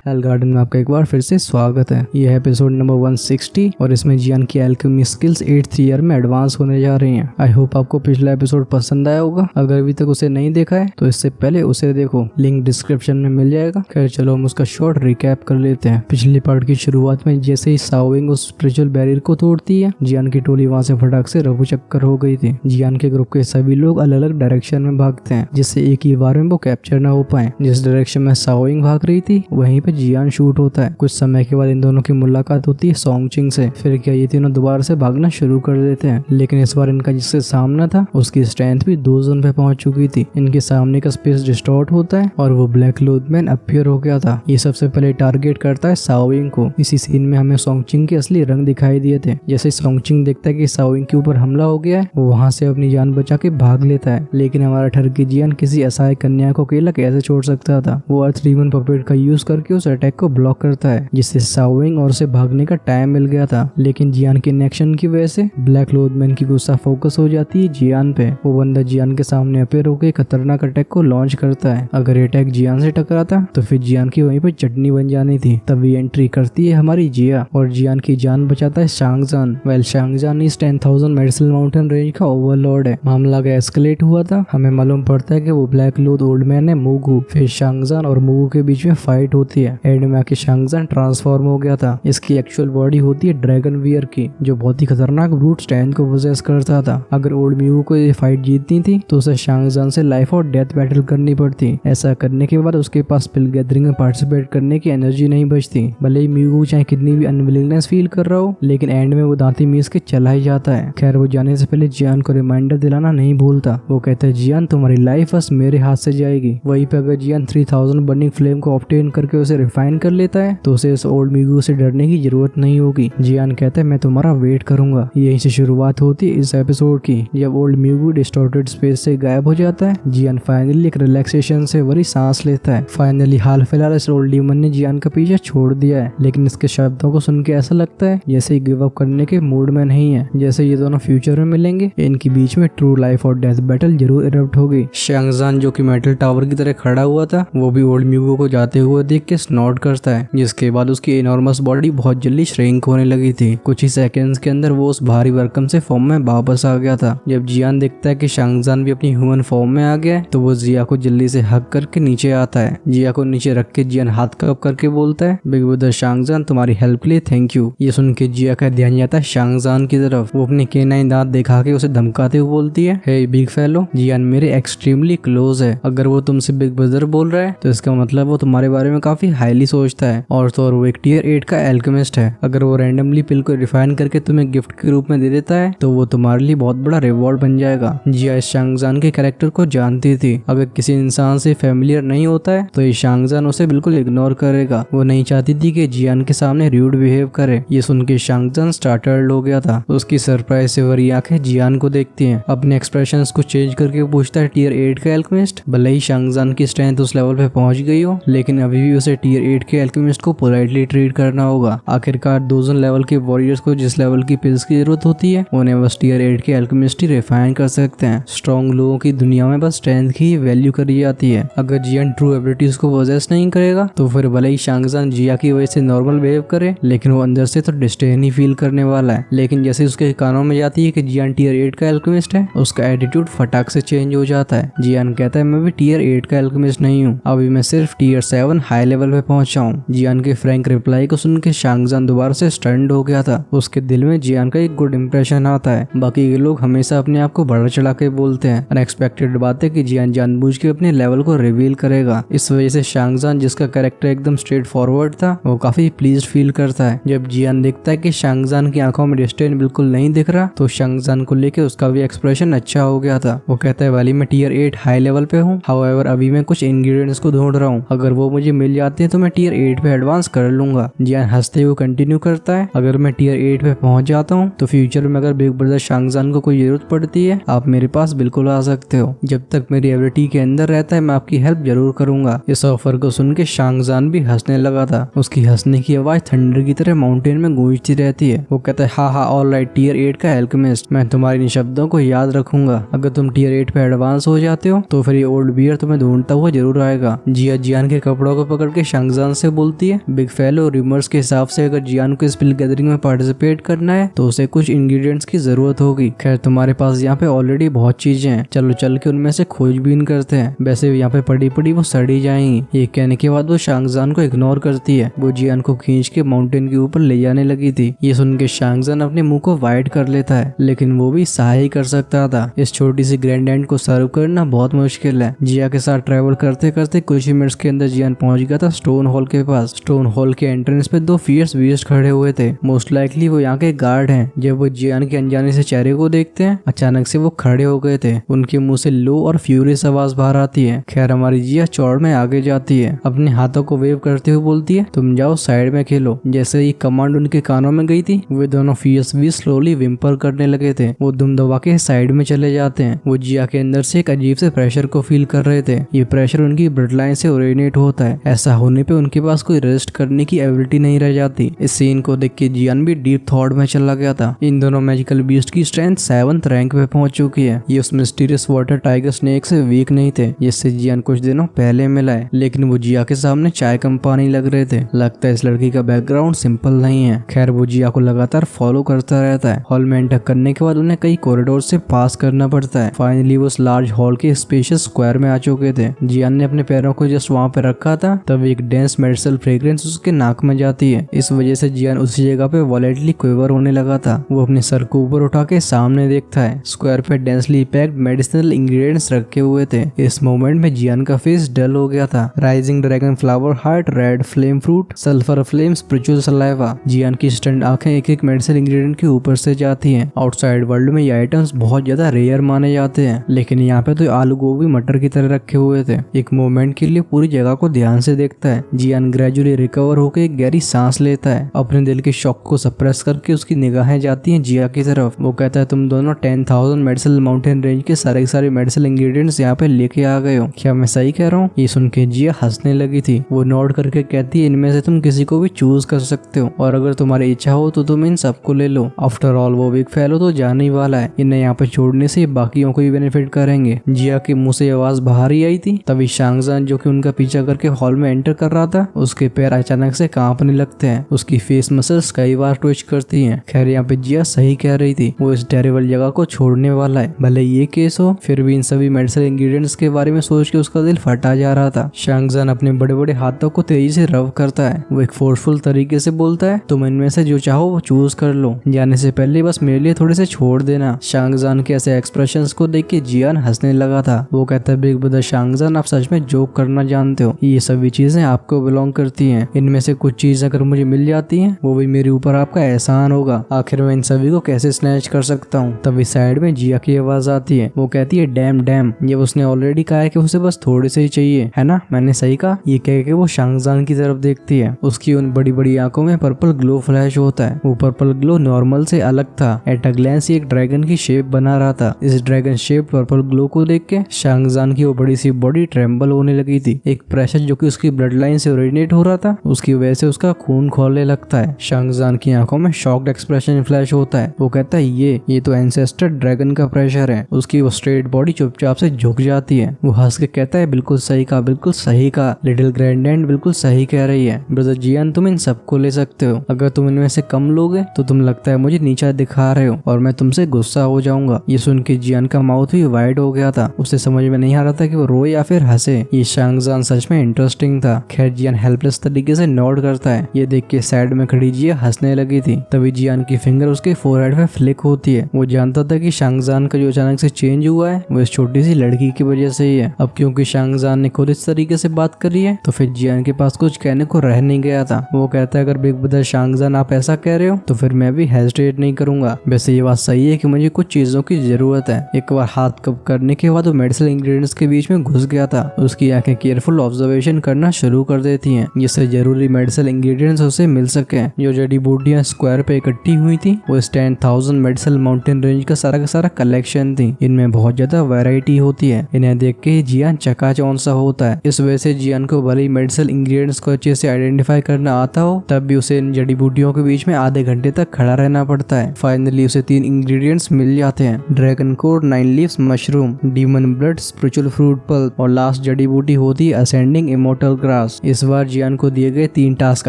Hello garden में आपका एक बार फिर से स्वागत है। यह है एपिसोड नंबर 160 और इसमें जियान की एल्केमी स्किल्स 8th ईयर में एडवांस होने जा रही हैं। आई होप आपको पिछला एपिसोड पसंद आया होगा। अगर अभी तक उसे नहीं देखा है तो इससे पहले उसे देखो, लिंक डिस्क्रिप्शन में मिल जाएगा। खैर चलो हम उसका शॉर्ट रिकैप कर लेते हैं। पिछली पार्ट की शुरुआत में जैसे ही शाओविंग उस स्पिरिचुअल बैरियर को तोड़ती है, जियान की टोली वहाँ से फटाक से रफू चक्कर हो गई थी। जियान के ग्रुप के सभी लोग अलग अलग डायरेक्शन में भागते हैं जिससे एक ही बार में वो कैप्चर न हो पाए। जिस डायरेक्शन में शाओविंग भाग रही थी वहीं पे जियान शूट होता है। कुछ समय के बाद इन दोनों की मुलाकात होती है सोंगचिंग से। फिर क्या ये तीनों दोबारा से भागना शुरू कर देते हैं, लेकिन इस बार इनका जिससे सामना था उसकी स्ट्रेंथ भी 2 जोन पे पहुंच चुकी थी। इनके सामने का स्पेस डिस्टॉर्ट होता है और वो ब्लैक क्लोथमैन अपीयर हो गया था। ये सबसे पहले टारगेट करता है शाओविंग को। इसी सीन में हमें सोंगचिंग के असली रंग दिखाई दिए थे। जैसे सोंगचिंग देखता है कि शाओविंग के ऊपर हमला हो गया है, वो वहाँ से अपनी जान बचा के भाग लेता है। लेकिन हमारा ठरकी जियान किसी असहाय कन्या को अकेला कैसे छोड़ सकता था। वो अर्थ रीवन पपेट का यूज करके उस अटैक को ब्लॉक करता है, जिससे शाओविंग और उसे भागने का टाइम मिल गया था। लेकिन जियान के एक्शन की वजह से ब्लैक क्लोथमैन की गुस्सा फोकस हो जाती है जियान पे। वो बंदा जियान के सामने अपीयर होकर खतरनाक अटैक को लॉन्च करता है। अगर ये अटैक जियान से टकराता तो फिर जियान की वहीं पे चटनी बन जानी थी। तभी एंट्री करती है हमारी जिया और जियान की जान बचाता है शांगजान। वेल शांगजान इस 10,000 मेडिसिन माउंटेन रेंज का ओवरलॉर्ड है। मामला का एस्केलेट हुआ था। हमें मालूम पड़ता है कि वो ब्लैक क्लोथ ओल्ड मैन है मुगू। फिर शांगजान और मुगू के बीच में फाइट होती है। एंड में आके शांगजान ट्रांसफॉर्म हो गया था। इसकी एक्चुअल बॉडी होती है ड्रैगन वियर की, जो बहुत ही खतरनाक ब्रूट स्ट्रेंथ को पोजेस करता था। अगर ओल्ड म्यू को ये फाइट जीतनी थी तो उसे शांगजान से लाइफ और डेथ बैटल करनी पड़ती। ऐसा करने के बाद उसके पास स्पिल गैदरिंग में पार्टिसिपेट करने की एनर्जी नहीं बचती। भले ही म्यू चाहे कितनी भी अनविलिंगनेस फील कर रहा हो, लेकिन एंड में वो दांती मीस के चला ही जाता है। खैर वो जाने से पहले जियान को रिमाइंडर दिलाना नहीं भूलता। वो कहता है जियान तुम्हारी लाइफ बस मेरे हाथ से जाएगी। वहीं पे अगर जियान 3000 बर्निंग फ्लेम को ऑब्टेन करके उसे रिफाइन कर लेता है तो उसे इस ओल्ड म्यू से डरने की जरूरत नहीं होगी। जियान कहता है मैं तुम्हारा वेट करूंगा। यहीं से शुरुआत होती है इस एपिसोड की। जब ओल्ड म्यू डिस्टॉर्टेड स्पेस से गायब हो जाता है, जियान फाइनली एक रिलैक्सेशन से भरी सांस लेता है। फाइनली हाल फिलहाल इस ओल्ड डीमन ने जियान का पीछा छोड़ दिया है, लेकिन इसके शब्दों को सुन के ऐसा लगता है जैसे गिव अप करने के मूड में नहीं है। जैसे ये दोनों फ्यूचर में मिलेंगे, इनके बीच में ट्रू लाइफ और डेथ बैटल जरूर इरप्ट होगी। शांगजान जो कि मेटल टावर की तरह खड़ा हुआ था, वो भी ओल्ड म्यू को जाते हुए देख के स्नॉट करता है, जिसके बाद उसकी इनॉर्मस बॉडी बहुत जल्दी श्रिंक होने लगी थी। कुछ ही सेकंड्स के अंदर वो उस भारी भरकम से फॉर्म में वापस आ गया था। जब जियान देखता है कि शांगजान भी अपनी ह्यूमन फॉर्म में आ गया है, तो वो जिया को जल्दी से हग करके नीचे आता है। जिया को नीचे रख के जियान हाथ कप करके बोलता है बिग ब्रदर शांगजान तुम्हारी हेल्प के लिए थैंक यू। ये सुन के जिया का ध्यान जाता है शांगजान की तरफ। वो अपने केनाइन दांत दिखा के उसे धमकाते हुए बोलती है हे बिग फेलो, जियान मेरे एक्सट्रीमली क्लोज है। अगर वो तुमसे बिग ब्रदर बोल रहा है तो इसका मतलब वो तुम्हारे बारे में काफी हाईली सोचता है। और तो और वो एक टियर 8 का एल्केमिस्ट है। अगर वो रैंडमली पिल को रिफाइन करके तुम्हें गिफ्ट के रूप में दे देता है तो वो तुम्हारे लिए बहुत बड़ा रिवॉर्ड बन जाएगा। जिया इस शांगजान के कैरेक्टर को जानती थी। अगर किसी इंसान से फेमिलियर नहीं होता है तो ये शांगजान उसे बिल्कुल इग्नोर करेगा। वो नहीं चाहती थी कि जियान के सामने रूड बिहेव करे। ये सुन के शांगजान स्टार्टर्ड हो गया था। उसकी सरप्राइज से भरी आंखें जियान को देखती हैं। अपने एक्सप्रेशंस को चेंज करके पूछता है टियर 8 का एल्केमिस्ट। भले ही शांगजान की स्ट्रेंथ उस लेवल पे पहुंच गई हो, लेकिन अभी भी उसे टियर 8 के एल्केमिस्ट को पोलाइटली ट्रीट करना होगा। आखिरकार 2 लेवल के वॉरियर्स को जिस लेवल की पिल्स की जरूरत होती है, उन्हें बस टियर 8 के एल्केमिस्ट ही रिफाइन कर सकते हैं। स्ट्रॉन्ग लोगों की दुनिया में बस स्ट्रेंथ की वैल्यू करी जाती है। अगर जियान ट्रू एबिलिटीज को पोजेस नहीं करेगा तो फिर भले ही शांगजान जिया की वजह से नॉर्मल बिहेव करे, लेकिन वो अंदर से तो डिस्डेन ही फील करने वाला है। लेकिन जैसे उसके कानों में जाती है कि जियान टियर 8 का एल्केमिस्ट है, उसका एटीट्यूड फटाक से चेंज हो जाता है। जियान कहता है मैं भी टियर 8 का एल्केमिस्ट नहीं हूँ, अभी मैं सिर्फ टियर 7 हाई लेवल पे पहुंचा हूँ। जियान के फ्रैंक रिप्लाई को सुन के शांगजान दोबारा से स्टन्ड हो गया था। उसके दिल में जियान का एक गुड इंप्रेशन आता है। बाकी के लोग हमेशा अपने आप को बढ़ा चढ़ा के बोलते हैं। अनएक्सपेक्टेड बात है कि जियान जानबूझ के अपने लेवल को रिवील करेगा। इस वजह से शांगजान, जिसका कैरेक्टर एकदम स्ट्रेट फॉरवर्ड था, वो काफी प्लीज्ड फील करता है। जब जियान देखता है कि शांगजान की आंखों में डिस्डेन बिल्कुल नहीं दिख रहा, तो शांगजान को लेके उसका भी एक्सप्रेशन अच्छा हो गया था। वो कहता है वाली मैं टियर 8 हाई लेवल पे हूँ, हाउएवर अभी मैं कुछ इंग्रेडिएंट्स को ढूंढ रहा हूँ। अगर वो मुझे मिल जाते हैं तो मैं टियर 8 पे एडवांस कर लूंगा। जियान हंसते हुए कंटिन्यू करता है अगर मैं टियर 8 पे पहुंच जाता हूँ तो फ्यूचर में अगर बिग ब्रदर शांगजान को कोई जरूरत पड़ती है, आप मेरे पास बिल्कुल आ सकते हो। जब तक मेरी एबिलिटी के अंदर रहता है मैं आपकी हेल्प जरूर करूंगा। इस ऑफर को सुन के शांगजान भी हंसने लगा था। उसकी हंसने की आवाज थंडर की तरह माउंटेन में गूंजती रहती है। वो कहता है हाँ ऑलराइट टियर 8 का एल्केमिस्ट, मैं तुम्हारे इन शब्दों को याद रखूंगा। अगर तुम टियर 8 पे एडवांस हो जाते हो तो फिर ये ओल्ड बियर तुम्हें ढूंढता हुआ जरूर आएगा। जिया जियान के कपड़ों को पकड़ के शांगजान से बोलती है, बिग फेलो रूमर्स के हिसाब से अगर जियान को स्पिल गैदरिंग में पार्टिसिपेट करना है तो उसे कुछ इंग्रेडिएंट्स की जरूरत होगी। खैर तुम्हारे पास यहाँ पे ऑलरेडी बहुत चीजें हैं, चलो चल के उनमें से खोजबीन करते हैं, वैसे यहाँ पे पड़ी पड़ी वो सड़ी जाएंगी। ये कहने के बाद वो शांगजान को इग्नोर करती है। वो जियान को खींच के माउंटेन के ऊपर ले जाने लगी थी। ये सुन के शांगजान अपने मुंह को वाइड कर लेता है, लेकिन वो भी सहा ही कर सकता था। इस छोटी सी ग्रैंड एंड को सर्व करना बहुत मुश्किल है। जिया के साथ ट्रेवल करते करते कुछ ही मिनट्स के अंदर जियान पहुंच गया था स्टोन हॉल के पास। स्टोन हॉल के एंट्रेंस पे दो फियर्स बीस्ट खड़े हुए थे। मोस्ट लाइकली वो यहाँ के गार्ड हैं। जब वो जियान के अनजाने से चेहरे को देखते हैं, अचानक से वो खड़े हो गए थे। उनके मुंह से लो और फ्यूरियस आवाज बाहर आती है। खैर हमारी जिया चौड़ में आगे जाती है, अपने हाथों को वेव करते हुए बोलती है, तुम जाओ साइड में खेलो। जैसे ही कमांड उनके कानों में गई थी, वे दोनों फियर्स भी स्लोली विम्पर करने लगे थे। वो दुम दबा के साइड में चले जाते हैं। वो जिया के अंदर से एक अजीब से प्रेशर को फील कर रहे थे। ये प्रेशर उनकी ब्लड लाइन से ओरिजिनेट होता है। ऐसा होने पे उनके पास कोई रेस्ट करने की एबिलिटी नहीं रह जाती। इस सीन को देख के जियान भी डीप थॉट में चला गया था। इन दोनों मैजिकल बीस्ट की स्ट्रेंथ 7th रैंक पे पहुंच चुकी है। ये उस मिस्टीरियस वाटर टाइगर स्नेक से वीक नहीं थे, जिससे जियान कुछ दिनों पहले मिला है। लेकिन वो जिया के सामने चाय कम पानी लग रहे थे। लगता है इस लड़की का बैकग्राउंड सिंपल नहीं है। खैर वो जिया को लगातार फॉलो करता रहता है। हॉल में एंटर करने के बाद उन्हें कई कॉरिडोर से पास करना पड़ता है। फाइनली वो उस लार्ज हॉल के स्पेशियस स्क्वायर में आ चुके थे। जियान ने अपने पैरों को जस्ट वहाँ पे रखा था, तब एक डेंस मेडिसिनल फ्रेग्रेंस उसके नाक में जाती है। इस वजह से जियान उसी जगह पे वॉलेटली क्विवर होने लगा था। वो अपने सर को ऊपर उठा के सामने देखता है। स्क्वायर पे डेंसली पैक्ड मेडिसिनल इंग्रेडिएंट्स रखे हुए थे। इस मोमेंट में जियान का फेस डल हो गया था। Rising dragon flower heart, red flame fruit, sulphur flame, spiritual saliva. Jian की स्टंट आंखें एक एक मेडिसिनल इंग्रेडिएंट के ऊपर से जाती हैं। आउटसाइड वर्ल्ड में ये आइटम्स बहुत ज्यादा रेयर माने जाते हैं, लेकिन यहाँ पे तो आलू गोभी मटर की तरह रखे हुए थे। एक मोमेंट के लिए पूरी जगह को ध्यान से देखता है। जियान ग्रेजुअली रिकवर होकर एक गहरी सांस लेता है। अपने दिल के शॉक को सप्रेस करके उसकी निगाहें जाती हैं जिया की तरफ। वो कहता है, तुम दोनों 10,000 मेडिसिनल माउंटेन रेंज के सारे मेडिसिनल इंग्रेडिएंट्स यहाँ पे लेके आ गए हो, क्या मैं सही कह रहा हूँ? ये सुन के जिया हंसने लगी थी। वो नोट करके कहती है, इनमें से तुम किसी को भी चूज कर सकते हो, और अगर तुम्हारी इच्छा हो तो तुम इन सबको ले लो। आफ्टर ऑल वो बिग फेलो तो जाने ही वाला है। इन्हें यहाँ पे छोड़ने से बाकियों को भी बेनिफिट करेंगे। जिया के मुंह से आवाज बाहर ही आई थी। तभी शांगजान जो कि उनका पीछा करके हॉल में एंटर कर रहा था, उसके पैर अचानक से कांपने लगते हैं। उसकी फेस मसल्स कई बार ट्विच करती हैं। खैर यहाँ पे जिया सही कह रही थी, वो इस टेरेबल जगह को छोड़ने वाला है। भले ये केस हो, फिर भी इन सभी मेडिसिनल इंग्रेडिएंट्स के बारे में सोच के उसका दिल फटा जा रहा था। शांगजान अपने बड़े बड़े हाथों को तेजी से रब करता है। वो एक फोर्सफुल तरीके से बोलता है, तुम इनमें से जो चाहो वो चूज कर लो, जाने से पहले बस मेरे लिए थोड़े से छोड़ देना। शांगजान के ऐसे एक्सप्रेशंस को देख के जियान हंसने लगा था। वो कहता है, बिग ब्रदर शांगजान, आप सच में जोक करना जानते हो। ये सभी चीजें आपको बिलोंग करती हैं। इनमें से कुछ चीजें अगर मुझे मिल जाती हैं, वो भी मेरे ऊपर आपका एहसान होगा। आखिर मैं इन सभी को कैसे स्नैच कर सकता हूँ? तभी साइड में जिया की आवाज आती है। वो कहती है, डैम डैम, ये उसने ऑलरेडी कहा है कि उसे बस थोड़े से ही चाहिए, है ना? मैंने सही कहा? ये कह के वो शांगजान की तरफ देखती है। उसकी उन बड़ी बड़ी आंखों में पर्पल ग्लो फ्लैश होता है। वो पर्पल ग्लो नॉर्मल से अलग था। एट अ ग्लैंस एक ड्रैगन की शेप बना रहा था। इस ड्रैगन शेप पर्पल ग्लो को देख के शांगजान की वो बड़ी सी बॉडी ट्रेम्बल होने लगी थी। एक प्रेशर जो कि उसकी ब्लड लाइन से ओरिजिनेट हो रहा था, उसकी वजह से उसका खून खोलने लगता है। शांगजान की आंखों में शॉक्ड एक्सप्रेशन फ्लैश होता है। वो कहता है, ये तो एंसेस्टर ड्रैगन का प्रेशर है। उसकी वो स्ट्रेट बॉडी चुपचाप से झुक जाती है। वो हंस के कहता है, बिल्कुल सही कहा, बिल्कुल सही कहा। लिटिल ग्रैंड बिल्कुल सही कह रही है। ब्रदर जियान, तुम इन सबको ले सकते हो। अगर तुम इनमें से कम लोगे तो तुम लगता है मुझे नीचा दिखा रहे हो और मैं तुमसे गुस्सा हो जाऊंगा। ये सुन के जियान का माउथ भी वाइड हो गया था। उसे समझ में नहीं आ रहा था कि वो रोए या फिर हंसे। ये शांगजान सच में इंटरेस्टिंग था। खैर जियान हेल्पलेस तरीके से नोट करता है। ये देख के साइड में खड़ी जिया हंसने लगी थी। तभी जियान की फिंगर उसके फोरहेड पे फ्लिक होती है। वो जानता था कि शांगजान का जो अचानक से चेंज हुआ है वो इस छोटी सी लड़की की वजह से ही है। अब क्योंकि शांगजान ने खुद इस तरीके से बात करी है, तो फिर जियान के पास कुछ कहने को रह नहीं गया था। वो कहता है, अगर बिग ब्रदर शांगजान आप ऐसा कह रहे हो तो फिर मैं भी हेजिटेट नहीं करूंगा। वैसे ये बात सही है कि मुझे कुछ चीजों की जरूरत है। एक बार हाथ कप करने के बाद वो मेडिसिनल इंग्रेडिएंट्स के बीच में घुस गया था। उसकी आंखें केयरफुल ऑब्जर्वेशन करना शुरू कर देती हैं, जिससे जरूरी मेडिसिनल इंग्रेडिएंट्स उसे मिल सके। जो जड़ी बूटियां स्क्वायर पे इकट्ठी हुई थी, वो 10,000 मेडिसिनल माउंटेन रेंज का सारा कलेक्शन थी। इनमें बहुत ज्यादा वैरायटी होती है। इन्हें देख के जियान चकाचौंध सा होता है। इस वजह से जियान को भले ही मेडिसिनल इंग्रेडिएंट्स को अच्छे से आइडेंटिफाई करना आता हो, तब भी उसे इन जड़ी बूटियों के बीच में आधे घंटे तक खड़ा रहना पड़ता है। फाइनली उसे 3 इंग्रेडिएंट्स मिल जाते हैं, dragon core, 9 leaves mushroom, demon blood, spiritual fruit pulp, और लास्ट जड़ी बूटी होती है असेंडिंग इमोर्टल ग्रास। टास्क। इस बार जियान को दिए गए 3 टास्क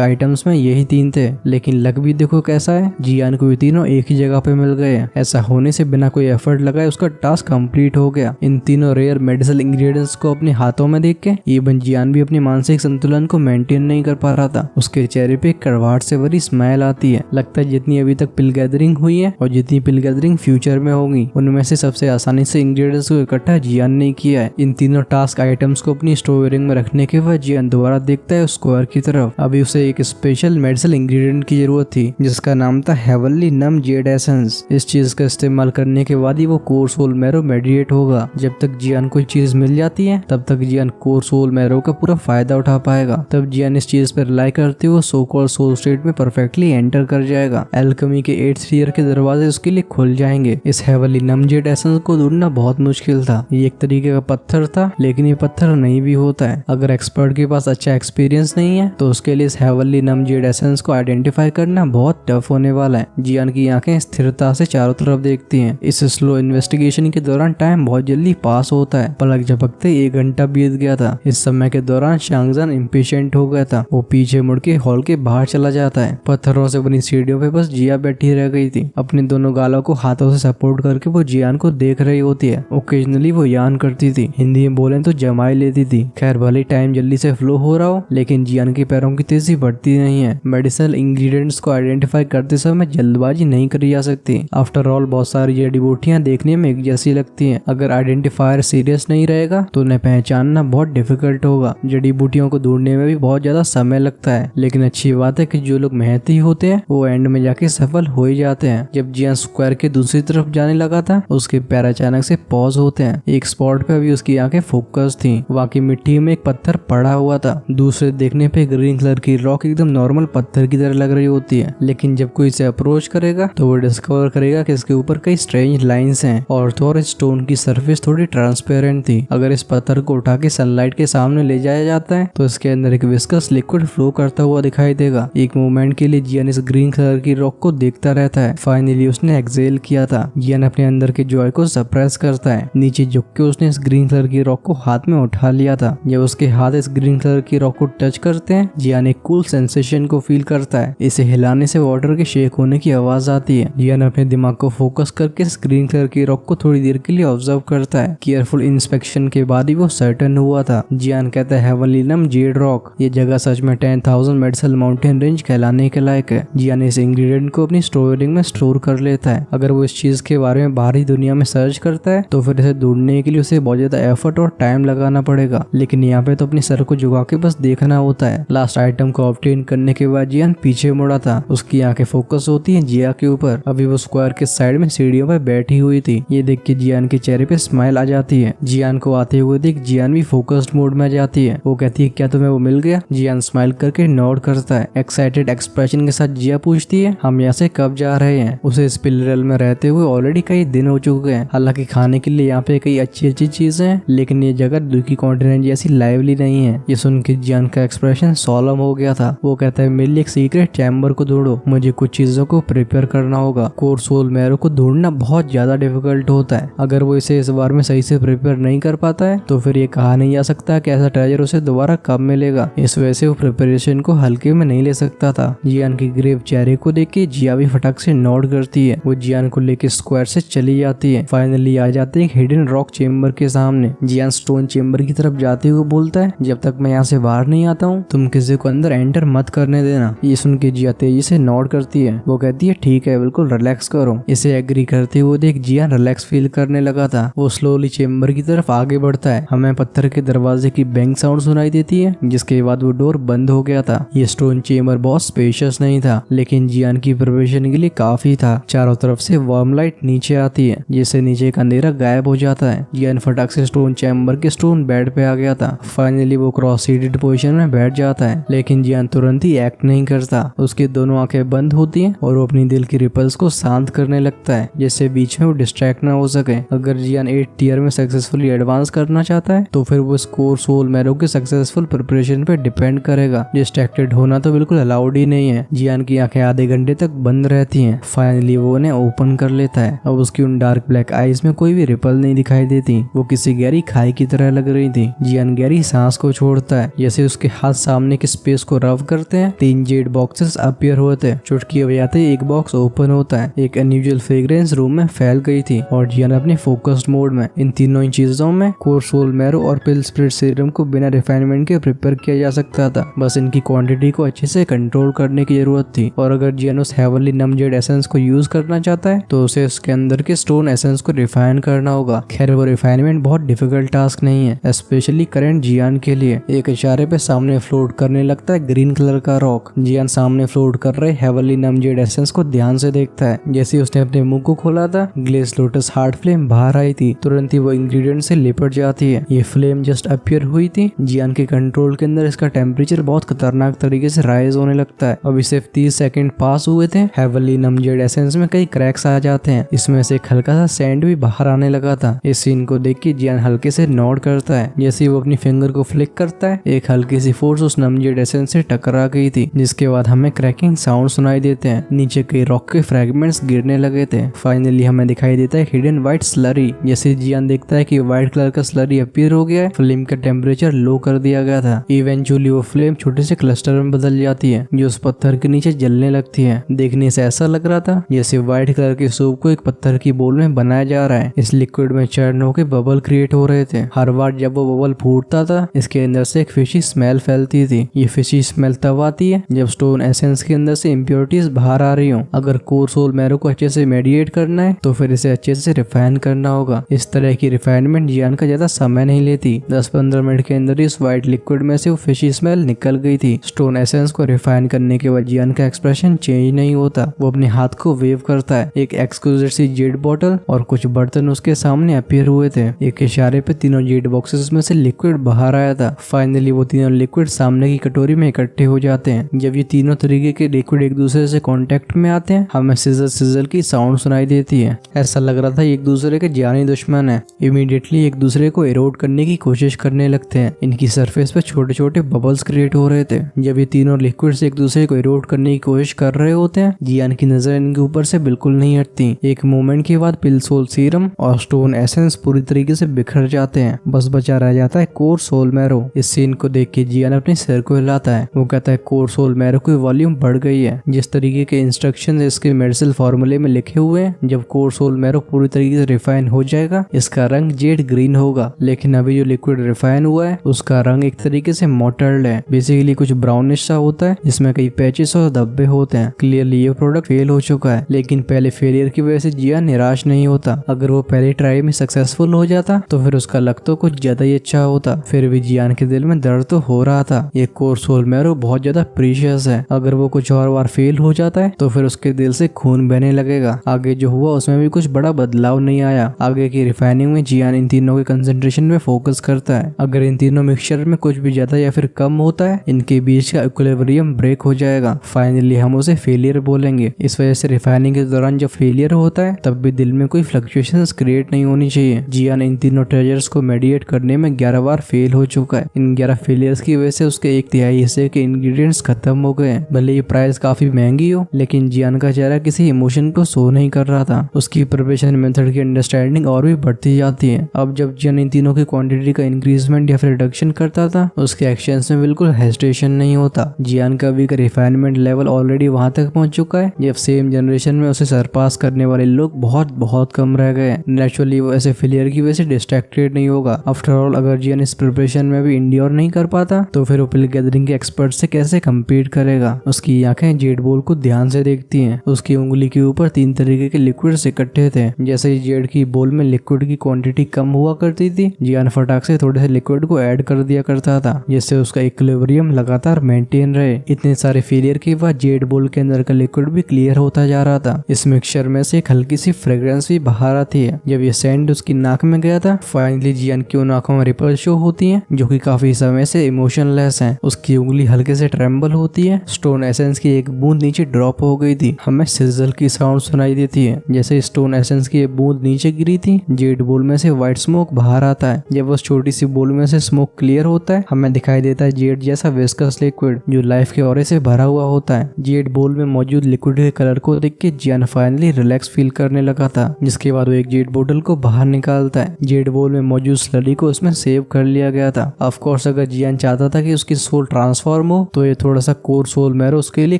आइटम्स में यही 3 थे, लेकिन लक भी देखो कैसा है, जियान को ये तीनों एक ही जगह पे मिल गए। ऐसा होने से बिना कोई एफर्ट लगाए उसका टास्क कंप्लीट हो गया। इन तीनों रेयर मेडिसिनल इंग्रेडिएंट्स को अपने हाथों में देख के इवन जियान भी अपने मानसिक संतुलन को मेंटेन नहीं कर पा रहा था। उसके चेहरे पे कड़वाहट से भरी स्माइल आती है। लगता है जितनी अभी तक पिल गैदरिंग हुई है और जितनी पिल गैदरिंग फ्यूचर में होगी, उनमें से सबसे आसानी से इंग्रेडिएंट्स को इकट्ठा जियान ने किया है। इन तीनों टास्क आइटम्स को अपनी स्टोरिंग में रखने के बाद जियान दोबारा देखता है स्क्वायर की तरफ। अभी उसे एक स्पेशल मेडिसिनल इंग्रेडिएंट की जरूरत थी जिसका नाम था हेवनली नम जेड एसेंस। इस चीज का इस्तेमाल करने के बाद ही वो कोर सोल मैरो मेडिएट होगा। जब तक जियान कोई चीज मिल जाती है तब तक जियान कोर सोल मैरो का पूरा फायदा उठा पाएगा। तब जियान इस चीज पर रिलाई करते हुए सो कॉल्ड सोल स्टेट में परफेक्टली एंटर कर जाएगा। एल्केमी के 8th ईयर के दरवाजे उसके लिए खुल जाएंगे। इस हेवनली नम जेड एसेंस को ढूंढना बहुत मुश्किल था। ये एक तरीके का पत्थर था, लेकिन ये पत्थर नहीं भी होता है। अगर एक्सपर्ट के पास अच्छा एक्सपीरियंस नहीं है तो उसके लिए इस हेवनली नम जेड एसेंस को आइडेंटिफाई करना बहुत टफ होने वाला है। जियान की आंखें स्थिरता से चारों तरफ देखती हैं। इस स्लो इन्वेस्टिगेशन के दौरान टाइम बहुत जल्दी पास होता है। पलक झपकते 1 घंटा बीत गया था। इस समय के दौरान शांगजान इम्पेशेंट हो गया था। वो पीछे मुड़ के हॉल के बाहर चला जाता है। पत्थरों से बनी सीढ़ियों पे बस जिया बैठी रह गई थी। अपने दोनों गालों को हाथों से सपोर्ट करके वो जियान को देख रही होती है। ओकेजनली वो यान करती थी, हिंदी में बोले तो जमाई लेती थी। खैर भले टाइम जल्दी से फ्लो हो रहा हो, लेकिन जियान के पैरों की तेजी बढ़ती नहीं है। मेडिसिनल इंग्रेडिएंट्स को आइडेंटिफाई करते समय जल्दबाजी नहीं करी जा सकती। आफ्टर ऑल बहुत सारी जड़ी बूटियां देखने में एक जैसी लगती हैं। अगर आइडेंटिफायर सीरियस नहीं रहेगा तो उन्हें पहचानना बहुत डिफिकल्ट होगा। जड़ी बूटियों को ढूंढने में भी बहुत ज्यादा समय लगता है, लेकिन अच्छी बात है कि जो लोग मेहनती होते हैं वो एंड में जाके सफल हो ही जाते हैं। जब जियान स्क्वायर के दूसरी तरफ जाने लगा था उसके पैर अचानक से पॉज होते हैं। एक स्पॉट पे अभी उसकी आंखें फोकस थी। बाकी मिट्टी में एक पत्थर पड़ा हुआ था। दूसरे देखने पे ग्रीन कलर की रॉक एकदम नॉर्मल पत्थर की तरह लग रही होती है, लेकिन जब कोई इसे अप्रोच करेगा तो वो डिस्कवर करेगा कि इसके ऊपर कई स्ट्रेंज लाइंस हैं और तो और स्टोन की सरफेस थोड़ी ट्रांसपेरेंट थी। अगर इस पत्थर को उठा के सनलाइट के सामने ले जाया जाता है तो इसके अंदर एक विस्कस लिक्विड फ्लो करता हुआ दिखाई देगा। एक मोमेंट के लिए जियान इस ग्रीन कलर की रॉक को देखता रहता है। फाइनली उसने एक्सेल किया था। जियान अपने अंदर के जॉय को सप्रेस करता है। नीचे झुक के उसने इस ग्रीन कलर की रॉक को हाथ में उठा लिया था। जब उसके हाथ इस ग्रीन कलर की रॉक को टच करते हैं, जियान एक कूल सेंसेशन को फील करता है। इसे हिलाने से वाटर के शेक होने की आवाज आती है। जियान अपने दिमाग को फोकस करके इस ग्रीन कलर की रॉक को थोड़ी देर के लिए ऑब्जर्व करता है। केयरफुल इंस्पेक्शन के बाद ही वो सर्टन हुआ था। जियान कहता है हेवनली नम जेड रॉक, ये जगह सच में 10,000 मेडिसिनल माउंटेन रेंज कहलाने के लायक है। जियान इस इंग्रेडिएंट को अपनी स्टोरिंग में स्टोर कर लेता है। अगर वो इस चीज के बारे में बाहरी दुनिया में सर्च करता है तो फिर इसे ढूंढने के लिए उसे बहुत ज्यादा एफर्ट और टाइम लगाना पड़ेगा, लेकिन यहाँ पे तो अपने सर को झुका के बस देखना होता है। लास्ट आइटम को ऑब्टेन करने के बाद जियान पीछे मुड़ा था। उसकी आंखें फोकस होती हैं जिया के ऊपर। अभी वो स्क्वायर के साइड में सीढ़ियों पर बैठी हुई थी। ये देख के जियान के चेहरे पे स्माइल आ जाती है। जियान को आते हुए देख जियान भी फोकस्ड मोड में जाती है। वो कहती है क्या तुम्हें वो मिल गया? जियान स्माइल करके नोट करता है। एक्साइटेड एक्सप्रेशन के साथ जिया पूछती है हम यहाँ से कब जा रहे हैं? उसे स्पिलरल में रहते हुए ऑलरेडी कई दिन हो चुके हैं। हालांकि खाने के लिए यहाँ पे कई अच्छी अच्छी चीजें हैं, लेकिन ये जगह दूसरी कॉन्टिनेंट जैसी लाइवली नहीं है। ये सुन के जियान का एक्सप्रेशन सॉलम हो गया था। वो कहता है मेरे लिए एक सीक्रेट चैम्बर को ढूंढो, मुझे कुछ चीजों को प्रिपेयर करना होगा। कोर सोल मैरो को ढूंढना बहुत ज्यादा डिफिकल्ट होता है। अगर वो इसे इस बार में सही से प्रिपेयर नहीं कर पाता है तो फिर ये कहा नहीं जा सकता कि ऐसा ट्रेजर उसे दोबारा कब मिलेगा। इस वजह से वो प्रिपरेशन को हल्के में नहीं ले सकता था। जियान की ग्रेव चेहरे को देख के जिया भी फटक से नोट करती है। वो जियान को लेके स्क्वायर से चली जाती है। फाइनली आ जाते हैं एक हिडन रॉक चेम्बर के सामने। जियान स्टोन चेम्बर की तरफ जाते हुए बोलता है जब तक मैं यहाँ से बाहर नहीं आता हूँ तुम किसी को अंदर एंटर मत करने देना। ये सुन के जिया तेजी से नोट करती है। वो कहती है ठीक है बिल्कुल रिलैक्स करो। इसे एग्री करते हुए देख जियान रिलैक्स फील करने लगा था। वो स्लोली चेम्बर की तरफ आगे बढ़ता है। हमें पत्थर के दरवाजे की बैंग साउंड सुनाई देती है, जिसके बाद वो डोर बंद हो गया था। ये स्टोन चेम्बर बहुत स्पेशियस नहीं था, लेकिन जियान की प्रिपरेशन के लिए काफी था। चारों तरफ से वार्म लाइट नीचे आती है, जिससे नीचे का अंधेरा गायब हो जाता है। जियान फटाक से स्टोन चैम्बर के स्टोन बेड पे आ गया था। फाइनली वो क्रॉस सीटेड पोजीशन में बैठ जाता है, लेकिन जियान तुरंत ही एक्ट नहीं करता। उसकी दोनों आंखें बंद होती हैं और वो अपनी दिल की रिपल्स को शांत करने लगता है, जिससे बीच में वो डिस्ट्रैक्ट ना हो सके। अगर जियान 8 टियर में सक्सेसफुली एडवांस करना चाहता है तो फिर वो कोर सोल मैरो के सक्सेसफुल प्रिपरेशन पे डिपेंड करेगा। डिस्ट्रैक्टेड होना तो बिल्कुल अलाउड ही नहीं है। जियान की आंखें आधे घंटे तक बंद रहती हैं। फाइनली वो उन्हें ओपन कर लेता है। अब उसकी उन डार्क ब्लैक आईज में कोई भी रिपल नहीं दिखाई देती। वो किसी गहरी खाई की तरह लग रही थी। जियान गहरी सांस को छोड़ता है। है। जैसे उसके हाथ सामने के स्पेस को रब करते हैं 3 जेड बॉक्सेस अपीयर होते हैं। चुटकी बजाते ही एक बॉक्स ओपन होता है। एक अनयूजुअल फ्रेग्रेंस रूम में फैल गई थी और जियान अपने फोकस्ड मोड में इन तीनों ही चीजों में कोर सोल मैरो और पिल स्प्लिट सीरम को बिना रिफाइनमेंट के प्रिपेयर किया जा सकता था। बस इनकी क्वांटिटी को अच्छे से कंट्रोल करने की जरूरत थी। और अगर जियान उस हेवनली नम जेड एसेंस को यूज करना चाहता है तो उसे उसके अंदर के स्टोन एसेंस को रिफाइन करना होगा। खैर वो रिफाइनमेंट बहुत डिफिकल्ट टास्क नहीं है, स्पेशली करंट जियान के लिए। एक इशारे पे सामने फ्लोट करने लगता है ग्रीन कलर का रॉक। जियान सामने फ्लोट कर रहे हेवनली नम जेड एसेंस को ध्यान से देखता है। जैसे उसने अपने मुंह को खोला था ग्लेस लोटस हार्ट फ्लेम बाहर आई थी। तुरंत ही वो इंग्रेडिएंट से लिपट जाती है। ये फ्लेम जस्ट अपीयर हुई थी। जियान के कंट्रोल के अंदर इसका टेम्परेचर बहुत खतरनाक तरीके से राइज होने लगता है। अभी सिर्फ 30 सेकंड पास हुए थे, हेवनली नम जेड एसेंस में कई क्रैक्स आ जाते हैं। इसमें से एक हल्का सा सैंड भी बाहर आने लगा था। इस सीन को देख के जियान हल्के से नॉड करता है। जैसे वो अपनी फिंगर को फ्लिक करता है एक हल्की सी फोर्स उस नम जेड एसेंस से टकरा गई थी, जिसके बाद हमें क्रैकिंग साउंड सुनाई देते हैं। नीचे कई रॉक के फ्रैगमेंट्स गिरने लगे थे। फाइनली हमें दिखाई देता है हिडन व्हाइट स्लरी। जैसे जियान देखता है कि व्हाइट कलर का स्लरी अपीयर हो गया है, फ्लेम का टेम्परेचर लो कर दिया गया था। इवेंचुअली वो फ्लेम छोटे से क्लस्टर में बदल जाती है जो उस पत्थर के नीचे जलने लगती है। देखने से ऐसा लग रहा था जैसे व्हाइट कलर की सूप को एक पत्थर की बोल में बनाया जा रहा है। इस लिक्विड में चर्न होकर बबल क्रिएट हो रहे थे। हर बार जब वो बबल फूटता था इसके अंदर से एक फिशी स्मेल फैलती थी। ये फिशी स्मेल तब आती है जब स्टोन एसेंस के अंदर से इम्प्योरिटीज बाहर आ रही हो। अगर कोर सोल मैरो को अच्छे से मेडिएट करना है तो फिर इसे अच्छे से रिफाइन करना होगा। इस तरह की रिफाइनमेंट जियान का ज्यादा समय नहीं लेती। 10-15 मिनट के अंदर इस व्हाइट लिक्विड में से वो फिशी स्मेल निकल गई थी। स्टोन एसेंस को रिफाइन करने के बाद जियान का एक्सप्रेशन चेंज नहीं होता। वो अपने हाथ को वेव करता है। एक एक्सक्लूसिव सी जेड बॉटल और कुछ बर्तन उसके सामने अपीयर हुए थे। एक इशारे पे तीनों जेड बॉक्सेस में से लिक्विड बाहर आया था। फाइनली वो तीनों लिक्विड सामने की कटोरी में इकट्ठे हो जाते हैं। जब ये तीनों तरीके के लिक्विड एक दूसरे से कांटेक्ट में आते हैं हमें सिजल सिजल की साउंड सुनाई देती है। ऐसा लग रहा था एक दूसरे के जानी दुश्मन है। इमीडिएटली एक दूसरे को इरोड करने की कोशिश करने लगते हैं। इनकी सरफेस पे छोटे छोटे बबल्स क्रिएट हो रहे थे। जब ये तीनों लिक्विड्स एक दूसरे को इरोड करने की कोशिश कर रहे होते हैं जियान की नजर इनके ऊपर से बिल्कुल नहीं हटती। एक मोमेंट के बाद पिल सोल सीरम और स्टोन एसेंस पूरी तरीके से बिखर जाते हैं। बस बचा रह जाता है कोर सोल मैरो। इस सीन को देख के जियान अपने सिर को हिलाता है। वो कहता है कोर सोल मैरो की वॉल्यूम बढ़ गई है। जिस तरीके के इंस्ट्रक्शन इसके मेडिसिन फॉर्मूले में लिखे हुए हैं, जब कोर सोल मैरो पूरी तरीके से रिफाइन हो जाएगा इसका रंग जेड ग्रीन होगा। लेकिन अभी जो लिक्विड रिफाइन हुआ है उसका रंग एक तरीके से मोटर्ड है, बेसिकली कुछ ब्राउनिश सा होता है जिसमें कई पैचेस और धब्बे होते हैं। क्लियरली ये प्रोडक्ट फेल हो चुका है। लेकिन पहले फेलियर की वजह से जियान निराश नहीं होता। अगर वो पहले ट्राई में सक्सेसफुल हो जाता तो फिर उसका लक तो कुछ ज्यादा ही अच्छा होता। फिर भी जियान के दिल में दर्द तो हो रहा था। ये कोर सोल मैरो बहुत ज्यादा प्रीशियस है। अगर वो कुछ और बार फेल हो जाता है तो फिर उसके दिल से खून बहने लगेगा। आगे जो हुआ उसमें भी कुछ बड़ा बदलाव नहीं आया। आगे की रिफाइनिंग में जियान इन तीनों के कंसंट्रेशन में फोकस करता है। अगर इन तीनों मिक्सचर में कुछ भी ज्यादा या फिर कम होता है इनके बीच का इक्विलिब्रियम ब्रेक हो जाएगा। फाइनली हम उसे फेलियर बोलेंगे। इस वजह से रिफाइनिंग के दौरान जब फेलियर होता है तब भी दिल में कोई फ्लक्चुएशंस क्रिएट नहीं होनी चाहिए। जियान इन तीनों ट्रेजर्स को मेडिएट करने में 11 बार फेल हो चुका है। इन 11 फेलियर्स की वजह से उसके 1/3 हिस्से के इंग्रेडिएंट्स खत्म हो गए हैं। भले ये प्राइस काफी महंगी हो लेकिन जियान का चेहरा किसी इमोशन को शो नहीं कर रहा था। उसकी प्रिपरेशन मेथड की अंडरस्टैंडिंग और भी बढ़ती जाती है। अब जब जियान इन तीनों की क्वांटिटी का इंक्रीजमेंट या फिर रिडक्शन करता था उसके एक्शंस में बिल्कुल हेजिटेशन नहीं होता। जियान का भी रिफाइनमेंट लेवल ऑलरेडी वहां तक पहुंच चुका है जब सेम जनरेशन में उसे सरपास करने वाले लोग बहुत कम रह गए। नेचुरली वो ऐसे फेलियर की वजह से डिस्ट्रैक्टेड नहीं होगा। आफ्टर ऑल अगर जियान इस प्रिपरेशन में भी इंड्योर नहीं कर पाता तो फिर वो पिल गैदरिंग के एक्सपर्ट से कैसे कम्पीट करेगा। उसकी आंखें जेड बोल को ध्यान से देखती हैं। उसकी उंगली के ऊपर 3 तरीके के लिक्विड्स इकट्ठे थे। जैसे ही जेड की बोल में लिक्विड की क्वांटिटी कम हुआ करती थी जियान फटाक से थोड़े से लिक्विड को ऐड कर दिया करता था जिससे उसका इक्विलिब्रियम लगातार मेंटेन रहे। इतने सारे फेलियर के बाद जेड बोल के अंदर का लिक्विड भी क्लियर होता जा रहा था। इस मिक्सचर में से एक हल्की सी फ्रेग्रेंस भी बाहर आती है। जब ये सैंड उसकी नाक में गया था फाइनली जियान की उन आंखों में रिपल शो होती है जो कि काफी समय से इमोशनलेस है। उसकी उंगली हल्के से ट्रेम्बल होती है। स्टोन एसेंस की एक बूंद नीचे ड्रॉप हो गई थी। हमें सिजल की साउंड सुनाई देती है। जैसे स्टोन एसेंस की बूंद नीचे गिरी थी जेड बोल में से व्हाइट स्मोक बाहर आता है। जब उस छोटी सी बोल में से स्मोक क्लियर होता है हमें दिखाई देता है जेड जैसा विस्कस लिक्विड जो लाइफ के ऑरे से भरा हुआ होता है। जेड बोल में मौजूद लिक्विड के कलर को देख के जियान फाइनली रिलैक्स फील करने लगा था। जिसके बाद वो एक जेड बोतल को बाहर निकालता है। जेड बोल में मौजूद स्लरी को उसमें सेव कर लिया गया था। ऑफ कोर्स कोर्स अगर जियान चाहता था कि उसकी सोल ट्रांसफॉर्म हो तो ये थोड़ा सा कोर सोल मैरो उसके लिए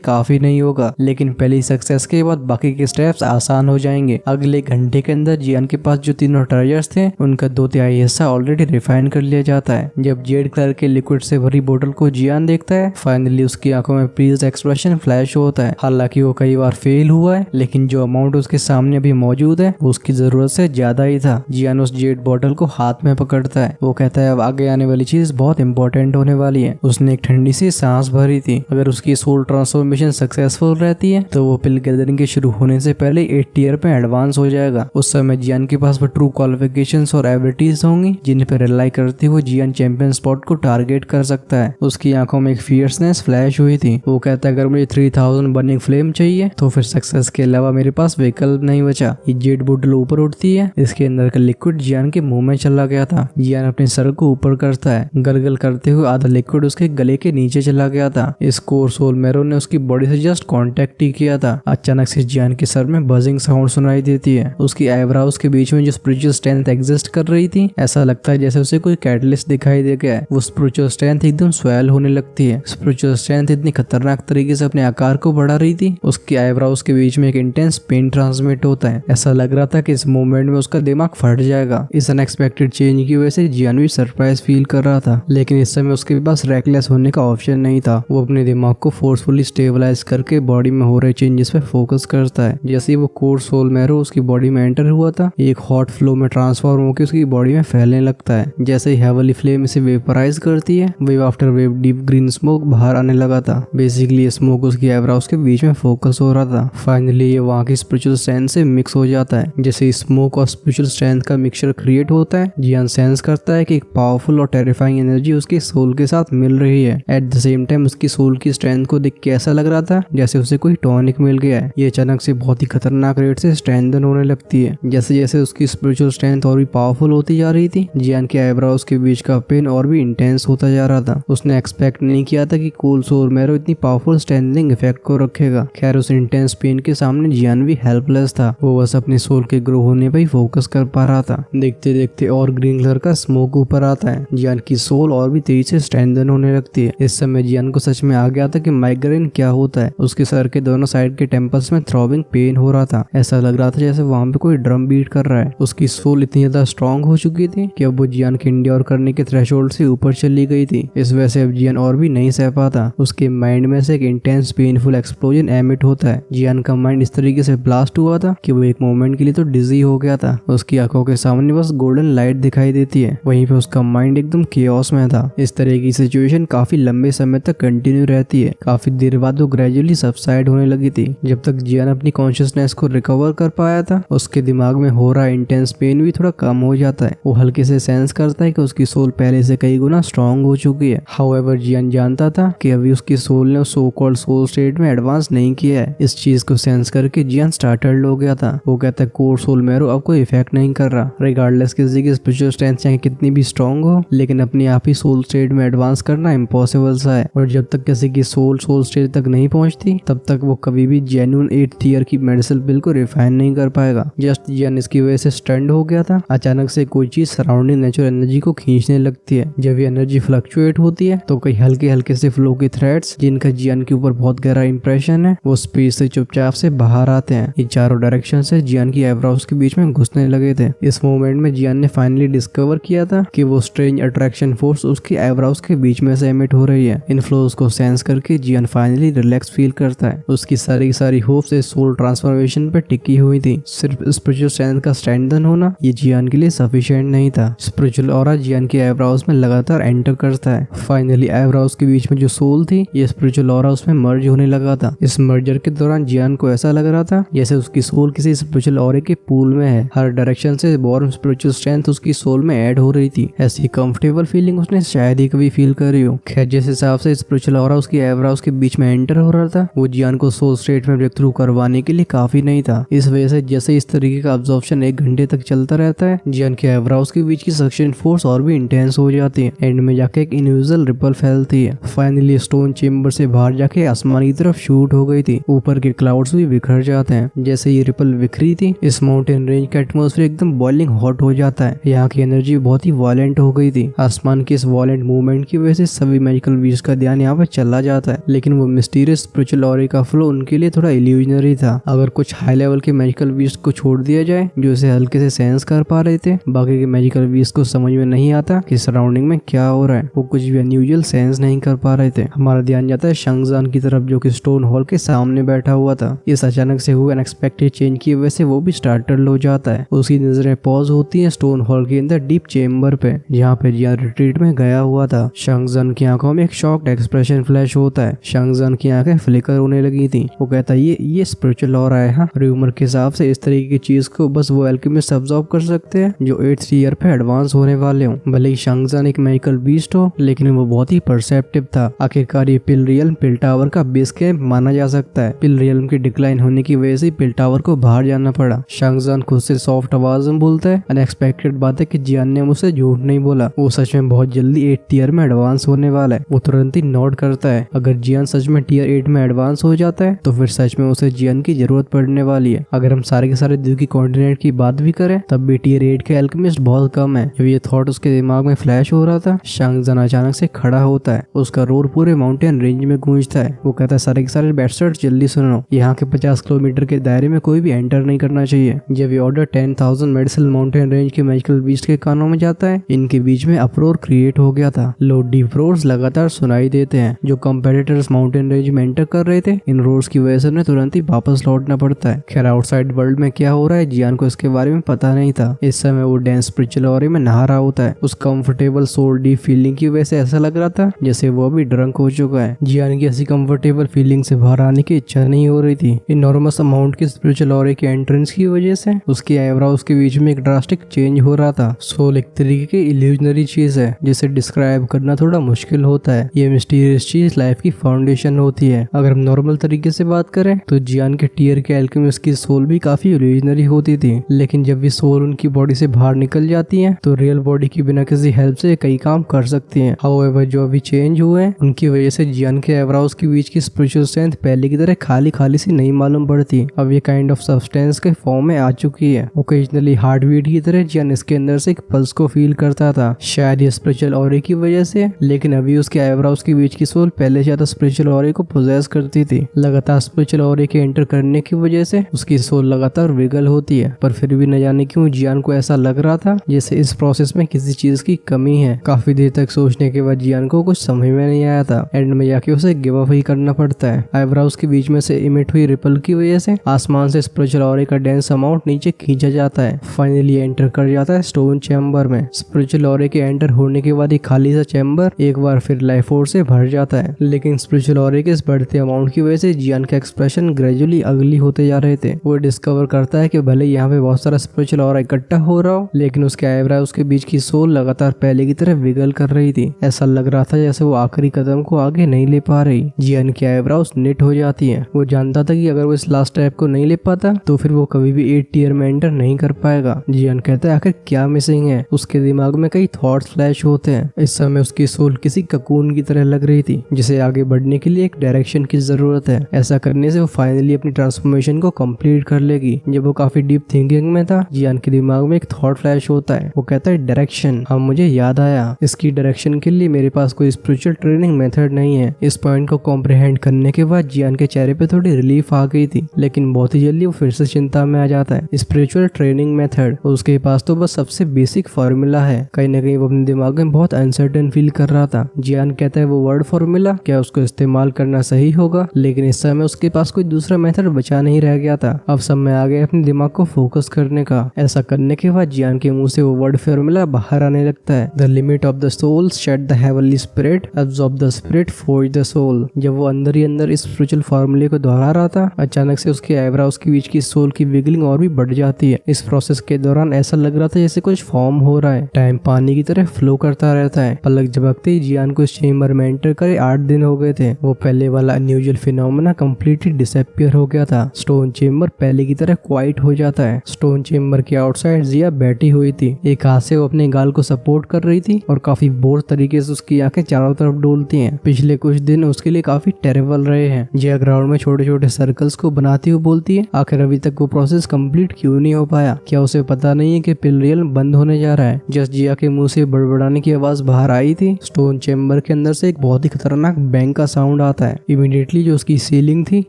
काफी नहीं होगा, लेकिन पहली सक्सेस के बाद बाकी के स्टेप्स आसान हो जाएंगे। अगले घंटे के अंदर जियान के पास जो तीनों ट्रेजर्स थे उनका 2/3 हिस्सा ऑलरेडी रिफाइन कर लिया जाता है। जब जेड कलर के लिक्विड से भरी बोतल को जियान देखता है, फाइनली उसकी आंखों में प्लीज एक्सप्रेशन फ्लैश होता है। हालांकि वो कई बार फेल हुआ है, लेकिन जो अमाउंट उसके सामने अभी मौजूद है वो उसकी जरूरत से ज्यादा ही था। जियान उस जेड बोतल को हाथ में पकड़ता है। वो कहता है अब आगे आने वाली चीज बहुत इंपॉर्टेंट होने वाली है। उसने एक ठंडी सी सांस भरी थी। अगर उसकी सोल ट्रांसफॉर्मेशन सक्सेसफुल रहती है तो वो पिल गैदरिंग के शुरू होने से पहले 8 टियर पे एडवांस हो जाएगा। उस समय जियान के पास वो ट्रू क्वालिफिकेशंस और एबिलिटीज होंगी जिन पर रिलाई करते हुए जियान चैंपियन स्पॉट को टारगेट कर सकता है। उसकी आंखों में एक फियर्सनेस फ्लैश हुई थी। वो कहता है अगर मुझे 3000 बर्निंग फ्लेम चाहिए तो फिर सक्सेस के अलावा मेरे पास विकल्प नहीं बचा। ये जेड बोतल ऊपर उठती है। इसके अंदर का लिक्विड जियान के मुंह में चला गया था। जियान अपने सर को ऊपर करता है। गलगल करते हुए आधा लिक्विड उसके गले के नीचे चला गया था। इस कोर सोल मैरो ने उसकी बॉडी से जस्ट कांटेक्ट ही किया था। अचानक से जियान के सर में बजिंग साउंड सुनाई देती है। उसकी आईब्राउज के बीच में जो स्पिरिचुअल स्ट्रेंथ एग्जिस्ट कर रही थी, ऐसा लगता है जैसे उसे कोई कैटलिस्ट दिखाई दे गया है। वो स्पिरिचुअल स्ट्रेंथ एकदम स्वेल होने लगती है। स्पिरिचुअल स्ट्रेंथ इतनी खतरनाक तरीके से अपने आकार को बढ़ा रही थी। उसकी आईब्राउज के बीच में एक इंटेंस पेन ट्रांसमिट होता है। ऐसा लग रहा था कि इस मोमेंट में उसका दिमाग फट जाएगा। इस अनएक्सपेक्टेड चेंज की वजह से जियान भी सरप्राइज फील कर रहा था, लेकिन इस समय उसके पास रेकलेस होने का ऑप्शन नहीं था। वो अपने दिमाग को फोर्सफुली स्टेबलाइज करके बॉडी में हो रहे चेंजेस पे फोकस करता है। जैसे ही वो कोर सोल मैरो उसकी बॉडी में एंटर हुआ था, एक हॉट फ्लो में ट्रांसफॉर्म होकर उसकी बॉडी में फैलने लगता है। जैसे ही हेवली फ्लेम इसे वेपराइज करती है, wave after wave deep green smoke बाहर आने लगा था। बेसिकली स्मोक उसकी आईब्राउज के बीच में फोकस हो रहा था। फाइनली ये वहाँ की स्पिरिचुअल स्ट्रेंथ से मिक्स हो जाता है। जैसे स्मोक और स्पिरिचुअल स्ट्रेंथ का मिक्सचर क्रिएट होता है, जियान सेंस करता है कि एक पावरफुल और टेरिफाइंग एनर्जी उसकी सोल के साथ मिल रही है। एट द सेम टाइम उसकी सोल की स्ट्रेंथ को देख के ऐसा लग रहा था जैसे उसे कोई टॉनिक मिल गया है। ये अचानक से बहुत ही खतरनाक रेट से स्ट्रेंथन होने लगती है। जैसे जैसे उसकी स्पिरिचुअल स्ट्रेंथ और भी पावरफुल होती जा रही थी, जियान के आईब्राउज के बीच का पेन और भी इंटेंस होता जा रहा था। उसने एक्सपेक्ट नहीं किया था कि कोर सोल मैरो इतनी पावरफुल स्ट्रेंथनिंग इफेक्ट को रखेगा। खैर उस इंटेंस पेन के सामने जियान भी हेल्पलेस था। वो बस अपने सोल के ग्रो होने पर ही फोकस कर पा रहा था। देखते देखते और ग्रीन कलर का स्मोक ऊपर आता है। जियान की सोल और भी तेजी से स्ट्रेंथन होने लगती है। इस समय जियान को सच में आ गया था कि माइग्रेन क्या होता है। उसके सर के दोनों साइड के टेम्पल्स में थ्रॉबिंग पेन हो रहा था। ऐसा लग रहा था जैसे वहां पे कोई ड्रम बीट कर रहा है। उसकी सोल इतनी ज्यादा स्ट्रांग हो चुकी थी कि अब वो जियान के इंड्योर करने के थ्रेशोल्ड से ऊपर चली गई थी। इस वजह से अब जियान और भी नहीं सह पाता। उसके माइंड में से एक इंटेंस पेनफुल एक्सप्लोजन एमिट होता है। जियान का माइंड इस तरीके से ब्लास्ट हुआ था कि वो एक मोमेंट के लिए तो डिजी हो गया था। उसकी आंखों के सामने बस गोल्डन लाइट दिखाई देती है। वहीं पे उसका माइंड एकदम केओस में था। इस तरह की सिचुएशन काफी लंबे समय तक कंटिन्यू रहती है। काफी देर बाद वो ग्रेजुअली सबसाइड होने लगी थी। जब तक जियान अपनी कॉन्शियसनेस को रिकवर कर पाया था, उसके दिमाग में हो रहा इंटेंस पेन भी थोड़ा कम हो जाता है। वो हल्के से सेंस करता है कि उसकी सोल पहले से कई गुना स्ट्रांग हो चुकी है। हाउएवर जियान जानता था कि अभी उसकी सोल ने सो कॉल्ड सोल स्टेट में एडवांस नहीं किया है। इस चीज को सेंस करके जियान स्टार्टल्ड हो गया था। वो कहता है कोर सोल मैरो अब कोई इफेक्ट नहीं कर रहा। रिगार्डलेस किसी की स्पिरिचुअल स्ट्रेंथ चाहे कितनी भी स्ट्रांग हो, लेकिन अपने आप ही सोल स्टेट में एडवांस करना इम्पॉसिबल सा है। और जब तक किसी की सोल स्टेट तक नहीं पहुंचती, तब तक वो कभी भी जेन्युइन 8th ईयर की मेडिसिन बिल को रिफाइन नहीं कर पाएगा। जस्ट जियान इसकी वजह से स्टंड हो गया था। अचानक से कोई चीज सराउंडिंग नेचुरल एनर्जी को खींचने लगती है। जब ये एनर्जी फ्लक्चुएट होती है तो कई हल्के हल्के से फ्लो के थ्रेड्स, जिनका जियान के ऊपर बहुत गहरा इंप्रेशन है, वो स्पेस से चुपचाप से बाहर आते हैं। ये चारों डायरेक्शन से जियान की आईब्रोज के बीच में घुसने लगे थे। इस मोमेंट में जियान ने फाइनली डिस्कवर किया था कि वो स्ट्रेंज अट्रैक्शन फोर्स उसकी आईब्रोज के बीच में से एमिट हो रही है। इन फ्लोज को सेंस करके जियान फाइनली रिलैक्स फील करता है। उसकी सारी होप्स इस सोल ट्रांसफॉर्मेशन पे टिकी हुई थी। सिर्फ स्पिरिचुअल स्ट्रेंथ का स्ट्रेंथन होना ये जियान के लिए सफिशिएंट नहीं था। स्पिरिचुअल ऑरा जियान की आईब्रोज में लगातार एंटर करता है। फाइनली आईब्रोज के बीच में जो सोल थी, ये स्पिरिचुअल ऑरा उसमें मर्ज होने लगा था। इस मर्जर के दौरान जियान को ऐसा लग रहा था जैसे उसकी सोल किसी स्पिरिचुअल ऑरे के पूल में है। हर डायरेक्शन से बॉर्न स्पिरिचुअल स्ट्रेंथ उसकी सोल में ऐड हो रही थी। ऐसी कंफर्टेबल फीलिंग उसने शायद ही कभी फील करी हो। खैर जिस हिसाब से स्पिरिचुअल ऑरा उसकी आईब्रोज के बीच में एंटर हो रहा था, वो जियान को सोल स्टेट में ब्रेक थ्रू करवाने के लिए काफी नहीं था। इस वजह से जैसे इस तरीके का अब्जॉर्प्शन 1 घंटे तक चलता रहता है, जियान के आईब्रोज के बीच की सक्शन फोर्स और भी इंटेंस हो जाती है। एंड में जाके एक इनविजिबल रिपल फैलती है। फाइनली स्टोन चेम्बर से बाहर जाके आसमान की तरफ शूट हो गई थी। ऊपर के क्लाउड्स भी बिखर जाते हैं। जैसे ये रिपल बिखरी थी, इस माउंटेन रेंज का एटमॉस्फेयर एकदम बॉइलिंग हॉट हो जाता है। यहाँ की एनर्जी बहुत ही वायलेंट हो गई थी। आसमान के इस वॉलेंट मूवमेंट की वजह से सभी मैजिकल बीस्ट का ध्यान यहाँ पे चला जाता है, लेकिन वो मिस्टीरियस स्पिरिचुअल ऑरा का फ्लो उनके लिए थोड़ा इल्यूजनरी था। अगर कुछ हाई लेवल के मैजिकल बीस्ट को छोड़ दिया जाए जो इसे हल्के से सेंस कर पा रहे थे, बाकी के मैजिकल बीस्ट को समझ में नहीं आता कि सराउंडिंग में क्या हो रहा है, वो कुछ भी अनयूजुअल सेंस नहीं कर पा रहे थे। हमारा ध्यान जाता है शंगजान की तरफ जो कि स्टोन हॉल के सामने बैठा हुआ था। इस अचानक से हुए अनएक्सपेक्टेड चेंज की वजह से वो भी स्टार्टल्ड हो जाता है। उसकी नजरें पॉज होती है स्टोन हॉल के अंदर डीप चेम्बर पे जहाँ पे जियान रिट्रीट में गया हुआ था। शंगजान की आंखों में एक शॉक्ड एक्सप्रेशन फ्लैश होता है। शंगजान की आंखें फ्लिकर होने लगी थी। वो कहता है ये स्पिरिचुअल ऑरा है। हाँ, रूमर के हिसाब से इस तरीके की चीज को बस वो एल्केमिस्ट अब्सॉर्ब कर सकते हैं जो 8th ईयर पे एडवांस होने वाले हों। भले ही शंगजान एक मैजिकल बीस्ट हो, लेकिन वो बहुत ही परसेप्टिव था। आखिरकार ये पिल रियल्म पिल टावर का बेस कैंप माना जा सकता है। पिल रियल्म की डिक्लाइन होने की वजह से पिल टावर को बाहर जाना पड़ा। शंगजान खुद से सॉफ्ट आवाज में बोलता है, अनएक्सपेक्टेड बात है कि जियान ने मुझसे झूठ नहीं बोला, वो सच में बहुत जल्दी 8th ईयर में एडवांस होने वाला है। वो तुरंत ही नोट करता है अगर जियान सच में टियर 8 में एडवांस हो जाता है तो फिर सच में उसे जियान की जरूरत पड़ने वाली है। अगर हम सारे के सारे द्वीप की कॉन्टिनेंट की बात भी करें तब भी टियर 8 के एल्केमिस्ट बहुत कम है। जब ये थॉट उसके दिमाग में फ्लैश हो रहा था, शंगजान अचानक से खड़ा होता है। उसका रोर पूरे माउंटेन रेंज में गूंजता है। वो कहता है सारे के सारे बैटस्टर्स जल्दी सुनो, यहाँ के 50 किलोमीटर के दायरे में कोई भी एंटर नहीं करना चाहिए। जब ये ऑर्डर 10,000 मेडिसिन माउंटेन रेंज के मैजिकल बीस्ट के कानों में जाता है, इनके बीच में अप्रोर क्रिएट हो गया था। लो डीप रोर्स लगातार सुनाई देते हैं। जो कंपेटिटर्स माउंटेन रेंज में एंटर कर रहे थे, इन रोर्स की वजह से उन्हें तुरंत ही वापस लौटना पड़ता है। खैर आउटसाइड वर्ल्ड में क्या हो रहा है जियान को इसके बारे में पता नहीं था। इस समय वो डेंस स्पिरिचुअल ऑरा में नहा रहा होता है। उस कंफर्टेबल सोल डीप फीलिंग की वजह से ऐसा लग रहा था जैसे वो अभी ड्रंक हो चुका है। जियान की ऐसी कंफर्टेबल फीलिंग से बाहर आने की इच्छा नहीं हो रही थी। इनॉर्मस अमाउंट की स्पिरिचुअल ऑरा के एंट्रेंस की वजह से उसके आईब्रोज के बीच में एक ड्रास्टिक चेंज हो रहा था। सोल एक तरीके की इल्यूजनरी चीज है जिसे डिस्क्राइब करना थोड़ा मुश्किल होता है। ये मिस्टीरियस चीज लाइफ की फाउंडेशन होती है। अगर हम नॉर्मल तरीके से बात करें तो जियान के टियर के एल्केमिस्ट की सोल भी काफी इल्यूजनरी होती थी, लेकिन जब भी सोल उनकी बॉडी से बाहर निकल जाती है तो रियल बॉडी की बिना किसी हेल्प से कई काम कर सकती हैं। हाउएवर जो अभी चेंज हुए हैं उनकी वजह से जियान के आईब्रोज के बीच की स्पिरिचुअल स्ट्रेंथ पहले की तरह खाली खाली सी नहीं मालूम पड़ती। अब ये काइंड ऑफ सब्सटेंस के फॉर्म में आ चुकी है। ओकेजनली हार्ट बीट की तरह जियान इसके अंदर से एक पल्स को फील करता था, शायद ये स्पिरिचुअल ऑरा की वजह से, लेकिन अभी उसके आईब्रोज के बीच की सोल पहले से ज्यादा स्पिरिचुअल ऑरा को पोजेस करती थी। लगातार स्पिरिचुअल ऑरा के एंटर करने की वजह से उसकी सोल लगातार विगल होती है, पर फिर भी न जाने क्यों जियान को ऐसा लग रहा था जैसे इस प्रोसेस में किसी चीज की कमी है। काफी देर तक सोचने के बाद जियान को कुछ समझ में नहीं आया था। एंड में जाके उसे गिव अप ही करना पड़ता है। आईब्रोज के बीच में से इमिट हुई रिपल की वजह से आसमान से स्पिरिचुअल ऑरा का डेंस अमाउंट नीचे खींचा जाता है। फाइनली एंटर कर जाता है स्टोन चैम्बर में। स्पिरिचुअल ऑरा के एंटर होने के बाद ये खाली सा चैम्बर एक बार फिर लाइफ फोर्स से भर जाता है, लेकिन स्पिरिचुअल ऑरा के इस बढ़ते अमाउंट की वजह से जियान का एक्सप्रेशन ग्रेजुअली अगली होते जा रहे थे। वो डिस्कवर करता है कि भले यहाँ पे बहुत सारा स्पिरिचुअल ऑरा इकट्ठा हो रहा हो, लेकिन उसके आईब्रोज के बीच की सोल लगातार पहले की तरह विगल कर रही थी। ऐसा लग रहा था जैसे वो आखिरी कदम को आगे नहीं ले पा रही। जियान की आईब्रोज निट हो जाती है। वो जानता था कि अगर वो इस लास्ट स्टेप को नहीं ले पाता तो फिर वो कभी भी 8th ईयर में एंटर नहीं कर पाएगा। जियान कहता है आखिर क्या मिसिंग है। उसके दिमाग में कई थॉट्स फ्लैश होते हैं। इस समय उसकी सोल किसी ककून की तरह लग रही थी जिसे आगे बढ़ने के लिए एक डायरेक्शन की जरूरत है। ऐसा करने से वो फाइनली अपनी ट्रांसफॉर्मेशन को कंप्लीट कर लेगी। जब वो काफी डीप थिंकिंग में था, जियान के दिमाग में एक थॉट फ्लैश होता है। वो कहता है डायरेक्शन। अब मुझे याद आया, इसकी डायरेक्शन के लिए मेरे पास कोई स्पिरिचुअल ट्रेनिंग मेथड नहीं है। इस पॉइंट को कॉम्प्रिहेंड करने के बाद जियान के चेहरे पे थोड़ी रिलीफ आ गई थी, लेकिन बहुत ही जल्दी वो फिर से चिंता में आ जाता है। स्पिरिचुअल ट्रेनिंग मेथड, उसके पास तो बस सबसे बेसिक फॉर्मूला है। कहीं ना कहीं वो अपने दिमाग में बहुत अनसर्टेन फील कर रहा था। जियान कहता है वो वर्ड फॉर्मूला क्या उसको इस्तेमाल करना सही होगा, लेकिन इस समय उसके पास कोई दूसरा मेथड बचा नहीं रह गया था। अब समय आ गया अपने दिमाग को फोकस करने का। ऐसा करने के बाद जियान के मुंह से वो वर्ड फॉर्मूला बाहर आने लगता है। The limit of the soul shed the heavenly spirit absorb the spirit forge the soul. जब वो अंदर ही अंदर इस स्पिरिचुअल फॉर्मूले को दोहरा रहा था, अचानक से उसके आईब्रोज के बीच की सोल की विगलिंग और भी बढ़ जाती है। इस प्रोसेस के दौरान ऐसा लग रहा था जैसे कुछ फॉर्म हो रहा है। टाइम पानी की तरह फ्लो करता रहता है। पलक झपकते ही जियान को इस चेम्बर में एंटर करे 8 दिन हो गए थे। वो पहले वाला अनयूजुअल फिनोमेना कंप्लीटली डिसअपियर हो गया था। स्टोन चेम्बर पहले की तरह क्वाइट हो जाता है। स्टोन चेम्बर के आउटसाइड जिया बैठी हुई थी। एक हाथ से वो अपने गाल को सपोर्ट कर रही थी और काफी बोर तरीके से उसकी आंखें चारों तरफ डोलती हैं। पिछले कुछ दिन उसके लिए काफी टेरेबल रहे हैं। जिया ग्राउंड में छोटे छोटे सर्कल्स को बनाती हुई बोलती है, आखिर अभी तक वो प्रोसेस कंप्लीट क्यों नहीं हो पाया? क्या उसे पता नहीं है कि पिल रियल्म बंद होने जा रहा है? जस्ट जिया के मुंह से बड़बड़ाने की आवाज बाहर आई थी। स्टोन चेम्बर के अंदर से एक बहुत ही खतरनाक बैंग का साउंड आता है। इमीडिएटली जो उसकी सीलिंग थी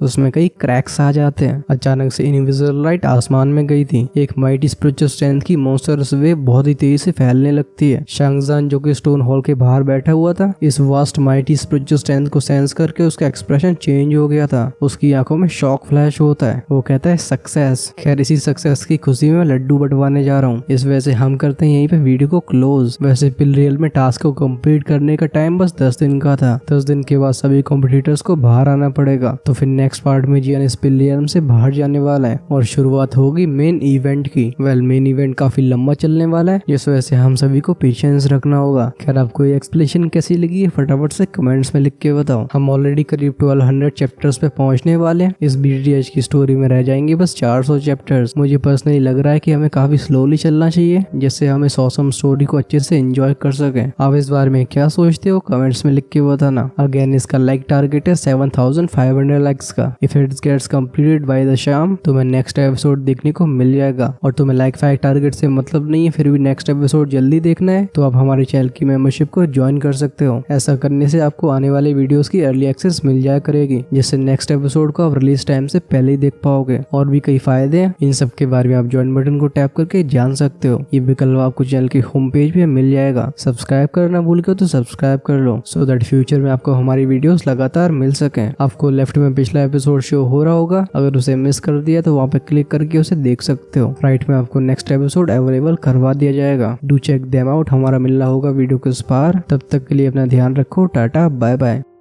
उसमें कई क्रैक्स आ जाते हैं। अचानक से इनविजिबल लाइट आसमान में गई थी। एक माइटी स्पिरिचुअल स्ट्रेंथ की मॉन्स्टरस वेव बहुत ही तेजी से फैलने लगती है। शांगजान जो कि स्टोन हॉल के बाहर बैठा हुआ था, इस वास्ट माइटी स्पिरिचुअल स्ट्रेंथ को सेंस करके उसका एक्सप्रेशन चेंज हो गया था। उसकी आंखों में शॉक फ्लैश होता है। वो कहता है सक्सेस। खैर इसी सक्सेस की खुशी में लड्डू बंटवाने जा रहा हूँ। इस वजह से हम करते हैं यहीं पे वीडियो को क्लोज। वैसे पिलरियल में टास्क को कंप्लीट करने का टाइम बस 10 दिन का था। 10 दिन के बाद सभी कॉम्पिटिटर्स को बाहर आना पड़ेगा। तो फिर नेक्स्ट पार्ट में जियान इस पिलरियल से बाहर जाने वाला है और शुरुआत होगी मेन इवेंट की। मेन इवेंट काफी लंबा चलने वाला है, जिस वजह से हम सभी को पेशेंस रखना होगा। खैर आपको ये एक्सप्लेनेशन कैसी लगी है फटाफट से कमेंट्स में लिख के बताओ। हम ऑलरेडी करीब 1200 चैप्टर्स पे पहुंचने वाले हैं। इस BTTH की स्टोरी में रह जाएंगे बस 400 चैप्टर्स। मुझे पर्सनली लग रहा है कि हमें काफी स्लोली चलना चाहिए, जिससे हम इस ऑसम स्टोरी को अच्छे से एंजॉय कर सकें। आप इस बारे में क्या सोचते हो कमेंट्स में लिख के बताना। अगेन इसका लाइक टारगेट है 7500 लाइक्स का। If it gets completed by the शाम तो मैं नेक्स्ट एपिसोड देखने को मिल जाएगा। और तुम्हें लाइक 5 टारगेट से मतलब नहीं है, फिर भी नेक्स्ट एपिसोड जल्दी देखना है, तो आप हमारे चैनल की मेंबरशिप को ज्वाइन कर सकते हो। ऐसा करने से आपको आने वाले वीडियोस की अर्ली एक्सेस मिल जाया करेगी, जिससे नेक्स्ट एपिसोड को आप रिलीज टाइम से पहले ही देख पाओगे। और भी कई फायदे हैं, इन सब के बारे में आप ज्वाइन बटन को टैप करके जान सकते हो। ये विकल्प आपको चैनल की होम पेज पे मिल जाएगा। सब्सक्राइब करना भूल गए तो सब्सक्राइब कर लो, सो दैट फ्यूचर में आपको हमारी वीडियोस लगातार मिल सके। आपको लेफ्ट में पिछला एपिसोड शो हो रहा होगा, अगर उसे मिस कर दिया तो वहाँ पे क्लिक करके उसे देख सकते हो। राइट में आपको नेक्स्ट एपिसोड अवेलेबल करवा दिया जाएगा। Do check them out. हमारा मिलना होगा वीडियो के उस पार। तब तक के लिए अपना ध्यान रखो। Tata bye bye.